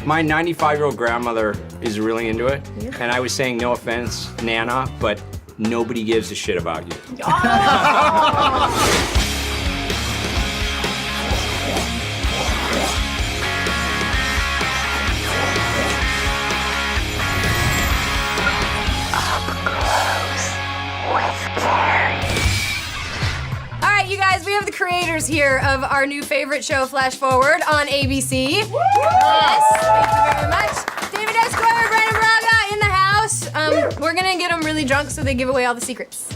My 95-year-old grandmother is really into it, and I was saying, no offense, Nana, but nobody gives a shit about you. You guys, we have the creators here of our new favorite show, Flash Forward, on ABC. Yes, thank you very much. David S. Goyer Brannon Braga in the house. We're gonna get them really drunk so they give away all the secrets.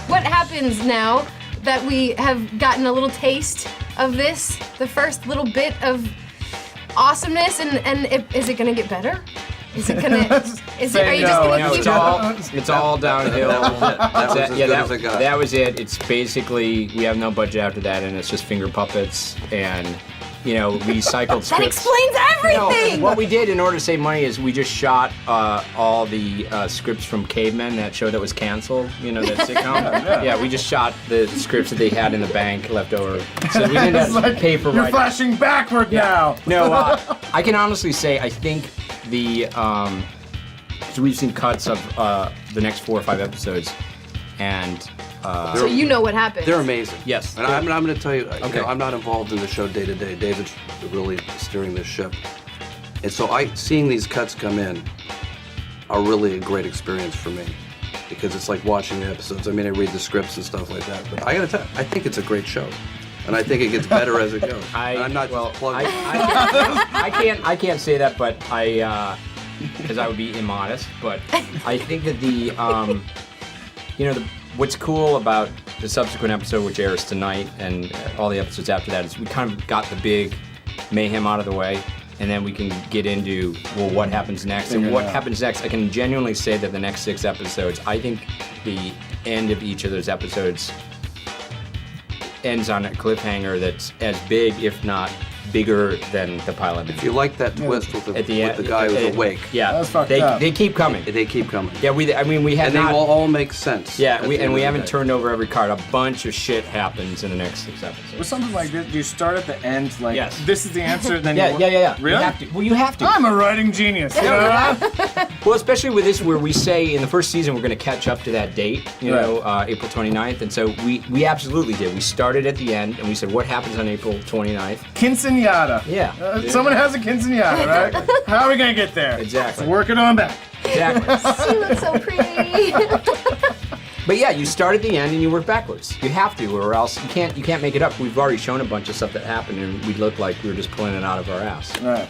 What happens now that we have gotten a little taste of this, the first little bit of awesomeness, and is it gonna get better? Is it gonna? Are you just gonna keep it's all downhill. That was it. It's basically we have no budget after that, and it's just finger puppets and recycled scripts. That explains everything. What we did in order to save money is we just shot all the scripts from Cavemen, that show that was canceled. That sitcom. Yeah, we just shot the scripts that they had in the bank left over, so we didn't have to pay for. You're flashing backward now. No, I can honestly say I think so we've seen cuts of the next 4 or 5 episodes, and so you know what happened. They're amazing. Yes. And I'm going to tell you, okay. I'm not involved in the show day to day. David's really steering this ship, and so seeing these cuts come in are really a great experience for me, because it's like watching the episodes. I mean, I read the scripts and stuff like that, but I got to tell you, I think it's a great show. And I think it gets better as it goes. I'm not just plugging. I can't say that, but because I would be immodest. But I think that what's cool about the subsequent episode, which airs tonight, and all the episodes after that, is we kind of got the big mayhem out of the way, and then we can get into what happens next. And what happens next, I can genuinely say that the next 6 episodes, I think the end of each of those episodes ends on a cliffhanger that's as big, if not bigger, than the pilot. If you like that twist with the guy who's awake, they keep coming. They keep coming. Yeah, we had and they will all make sense. Yeah, we haven't turned over every card. A bunch of shit happens in the next 6 episodes. With something like this, do you start at the end like yes. This is the answer? Then yeah. Really? You have to. Well, you have to. I'm a writing genius. Well, especially with this, where we say in the first season we're going to catch up to that date, April 29th, and so we absolutely did. We started at the end and we said, what happens on April 29th? Quinceañera. Yeah. Someone has a quinceañera, right? How are we gonna get there? Exactly. Let's work it on back. Exactly. She looks so pretty. But yeah, you start at the end and you work backwards. You have to, or else you can't make it up. We've already shown a bunch of stuff that happened, and we look like we were just pulling it out of our ass. Right.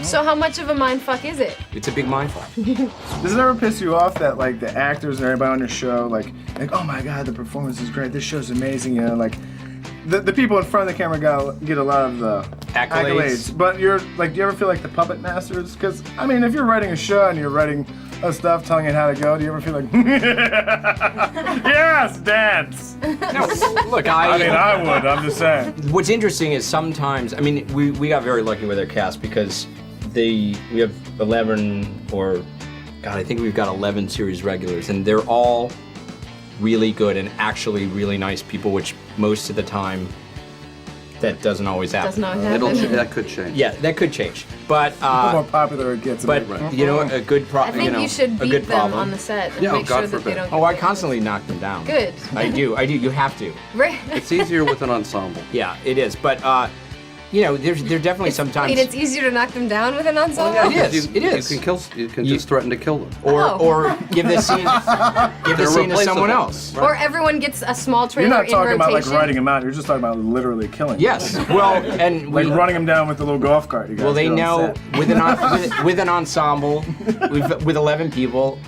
So how much of a mindfuck is it? It's a big mindfuck. Does it ever piss you off that like the actors and everybody on your show like oh my god, the performance is great, this show's amazing, the people in front of the camera get a lot of the accolades. But do you ever feel like the puppet masters? Because I mean, if you're writing a show and you're writing stuff telling it how to go, do you ever feel like yes, dance? No, look, I mean, I would. I'm just saying. What's interesting is sometimes, I mean, we got very lucky with our cast because we have 11 or, God, I think we've got 11 series regulars, and they're all really good and actually really nice people, which most of the time that doesn't always happen. That could change. Yeah, that could change. But the more popular it gets. But a good problem. I think you should beat them on the set and make sure that they don't get I constantly knock them down. Good. I do. You have to. Right. It's easier with an ensemble. Yeah, it is. But there's definitely sometimes. Wait, it's easier to knock them down with an ensemble? Well, it is. You can just threaten to kill them. Or give the scene to someone else. Right. Or everyone gets a small trailer in rotation. You're not talking about like rotation. writing them out. You're just talking about literally killing them. Yes. Well, and like running them down with the little golf cart. You guys well, they know with an ensemble, with 11 people,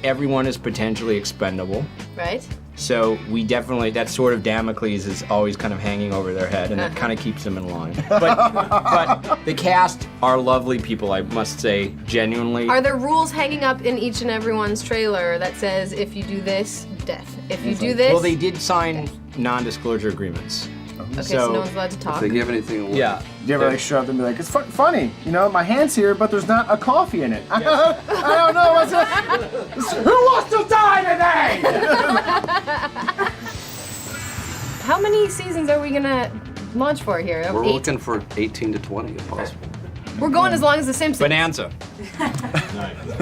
everyone is potentially expendable. Right. So we definitely, that sort of Damocles is always kind of hanging over their head, and that kind of keeps them in line. But the cast are lovely people, I must say, genuinely. Are there rules hanging up in each and everyone's trailer that says, if you do this, death? If you do this... Well, they did sign non-disclosure agreements. Okay, so no one's allowed to talk. If they give anything away. Yeah. You ever like show up and be like, it's funny, my hand's here, but there's not a coffee in it. I don't know what's Who wants to die today? How many seasons are we gonna launch for here? We're looking for 18 to 20 if possible. We're going as long as The Simpsons. Bonanza.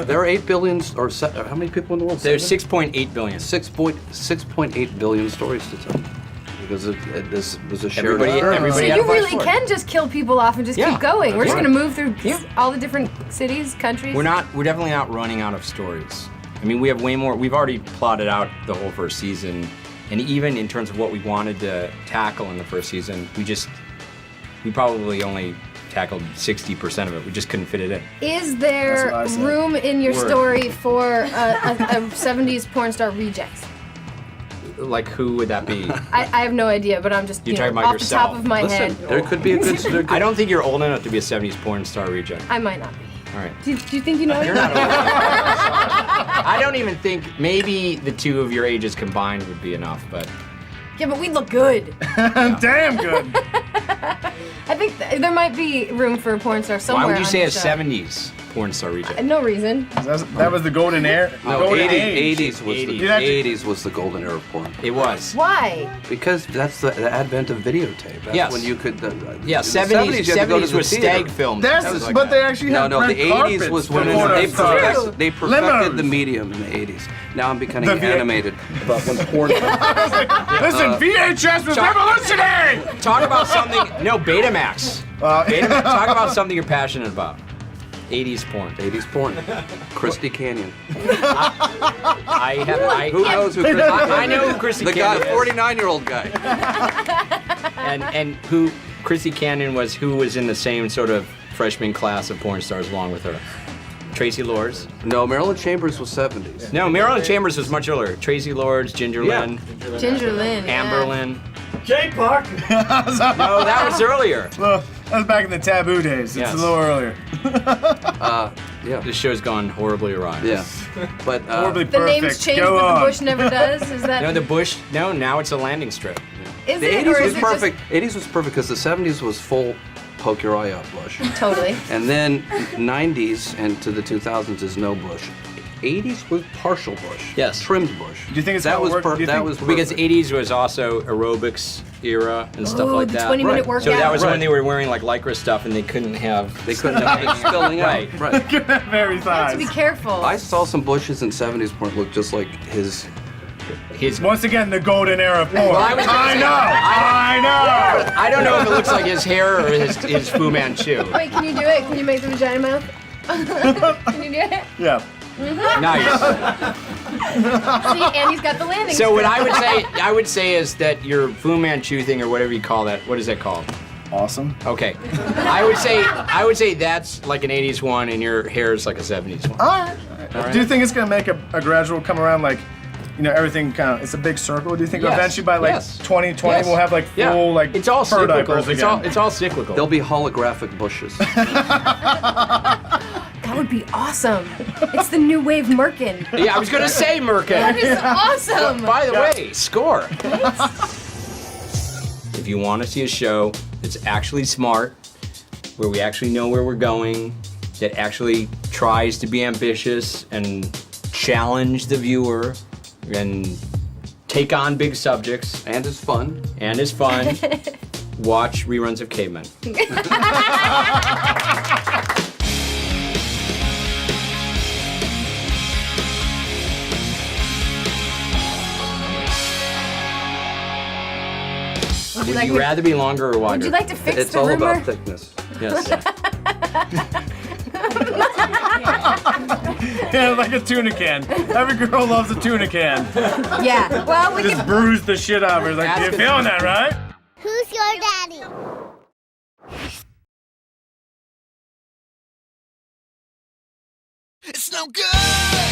There are 8 billion, or how many people in the world? There's 6.8 billion. 6.8 billion stories to tell. Because this was a shared Everybody experience. So had you a flash really forward. can just kill people off and just Yeah, keep going. We're that's just right. gonna move through all the different cities, countries. We're definitely not running out of stories. I mean, we have way more. We've already plotted out the whole first season, and even in terms of what we wanted to tackle in the first season, we probably only tackled 60% of it. We just couldn't fit it in. Is there That's what I said. room in your Word. story for a 70s porn star reject? Like, who would that be? I have no idea, but I'm just You're talking about off yourself. the top of my Listen, head. there could be a good. I don't think you're old enough to be a 70s porn star reject. I might not be. All right. Do you think you know? You're not old enough. I don't even think maybe the two of your ages combined would be enough, but Yeah, but we look good. Damn good. I think there might be room for a porn star somewhere. why would you on say a the show. 70s porn star reject? No reason. That was the golden era. No, golden age. 80s was the 80s was the golden era of porn. It was. Why? Because that's the advent of videotape. That's Yes. when you could. Yeah, in the 70s, you had to go to 70s the was theater. stag films. That's, That was like but that. they actually No, had no, the red 80s carpets was when for they porn stars. True. perfected the Limos. medium in the 80s. Now I'm becoming The V- animated. But when porn. Listen, VHS was revolutionary. Talk about something. No, Betamax. Betamax. Talk about something you're passionate about. 80s porn. 80s porn. Christy Canyon. I have. Who knows who Christy Canyon I know is? who Christy The guy, Canyon is. 49-year-old guy. And who Christy Canyon was? Who was in the same sort of freshman class of porn stars along with her? Tracy Lords. No, Marilyn Chambers was 70s. No, Marilyn Chambers was much earlier. Tracy Lords, Ginger Yeah. Lynn, Ginger Lynn. Amber yeah. Lynn. Jay Park. No, that was earlier. Well, that was back in the taboo days. It's Yes. a little earlier. Yeah. This show's gone horribly awry. Yeah. But Horribly The perfect. name's changed, Go but on. the bush never does. Is that? No, the bush. No, now it's a landing strip. Is the it, 80s or was is it perfect. 80s was perfect because the 70s was full poke your eye out bush. Just totally. And then 90s and to the 2000s is no bush. 80s was partial bush. Yes. Trimmed bush. Do you think it's that gonna was work? Do you that think- was Because perfect. 80s was also aerobics era and stuff Ooh, like the that. 20-minute Right. workout. So that was Right. when they were wearing like lycra stuff and they couldn't have. They couldn't have it spilling out. Right. Right. Very To thighs. be careful. I saw some bushes in 70s porn look just like his. His. Once again, the golden era of porn. I was gonna say- I know. I don't know if it looks like his hair or his Fu Manchu. Wait, can you do it? Can you make the vagina mouth? Can you do it? Yeah. Nice. See, and he's got the landing. So what strip. I would say is that your Fu Manchu thing or whatever you call that. What is that called? Awesome. Okay. I would say that's like an 80s one and your hair is like a 70s one. All right. right. Do you think it's gonna make a gradual come around, like, you know, everything kind of, it's a big circle? Do you think Yes. eventually by like Yes. 2020 Yes. we'll have like Yeah. full like It's all fur cyclical. diapers It's again? all cyclical. There'll be holographic bushes. That would be awesome. It's the new wave Merkin. Yeah, I was gonna say That Merkin. is awesome. By the way, score. If you want to see a show that's actually smart, where we actually know where we're going, that actually tries to be ambitious and challenge the viewer and take on big subjects And it's fun. and is fun, watch reruns of Cavemen. Would like you me- rather be longer or wider? Would you like to fix It's the all rumor? about thickness. Yes. Yeah, like a tuna can. Every girl loves a tuna can. Yeah. Well, we Just can. bruise the shit out of her. Like, Ask you us- feeling that, right? Who's your daddy? It's no good.